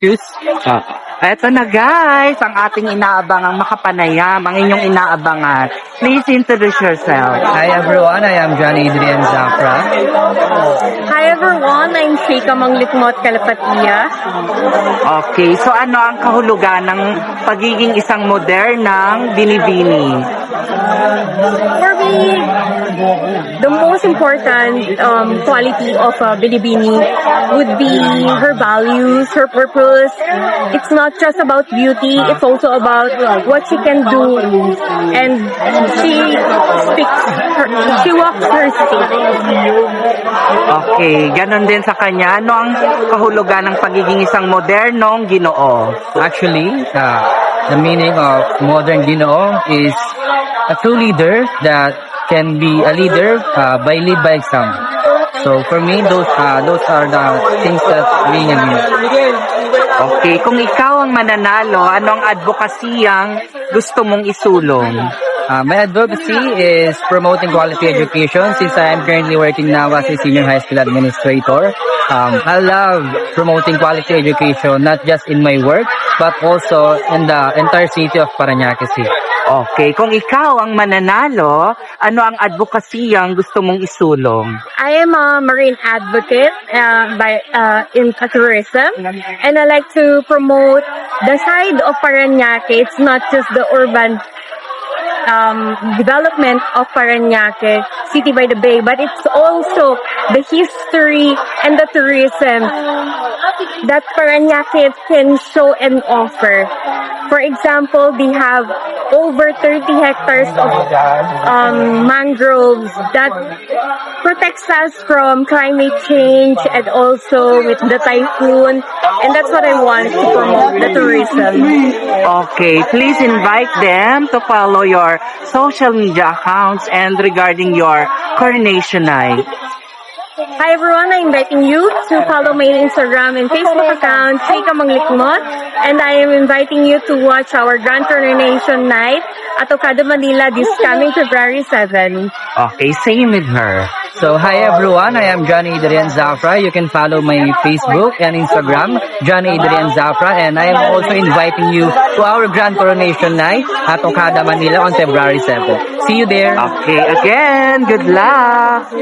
choose. Eto na guys, ang ating inaabangang makapanayam, ang inyong inaabangan. Please introduce yourself. Hi everyone, I am John Adrian Zafra. Hi everyone, I'm Sheikha Manglitmot Kalapatiya. Okay, so ano ang kahulugan ng pagiging isang modernang binibini? For me, the most important quality of a Bilibini would be her values, her purpose. It's not just about beauty, it's also about what she can do. And she walks her stick. Okay, ganun din sa kanya. Ano ang kahulugan ng pagiging isang modernong Ginoo? Actually, the meaning of modern Ginoo is a true leader that can be a leader lead by example. So for me, those are the things that being a leader. Okay, kung ikaw ang mananalo, anong advokasiyang gusto mong isulong? My advocacy is promoting quality education since I am currently working now as a senior high school administrator. I love promoting quality education not just in my work but also in the entire city of Parañaque City. Okay, kung ikaw ang mananalo, ano ang advokasiyang gusto mong isulong? I am a marine advocate in tourism, and I like to promote the side of Parañaque. It's not just the urban development of Parañaque, City by the Bay, but it's also the history and the tourism that Parañaque can show and offer. For example, they have over 30 hectares of mangroves that protects us from climate change and also with the typhoon. And that's what I want to promote, the tourism. Okay, please invite them to follow your social media accounts and regarding your coronation night. Hi everyone, I'm inviting you to follow my Instagram and Facebook account, Sheikha Manglitmot, and I am inviting you to watch our Grand Coronation Night at Ocado, Manila this coming February 7. Okay, same with her. So hi everyone, I am John Adrian Zafra. You can follow my Facebook and Instagram, John Adrian Zafra, and I am also inviting you to our Grand Coronation Night at Ocado, Manila on February 7. See you there. Okay, again, good luck!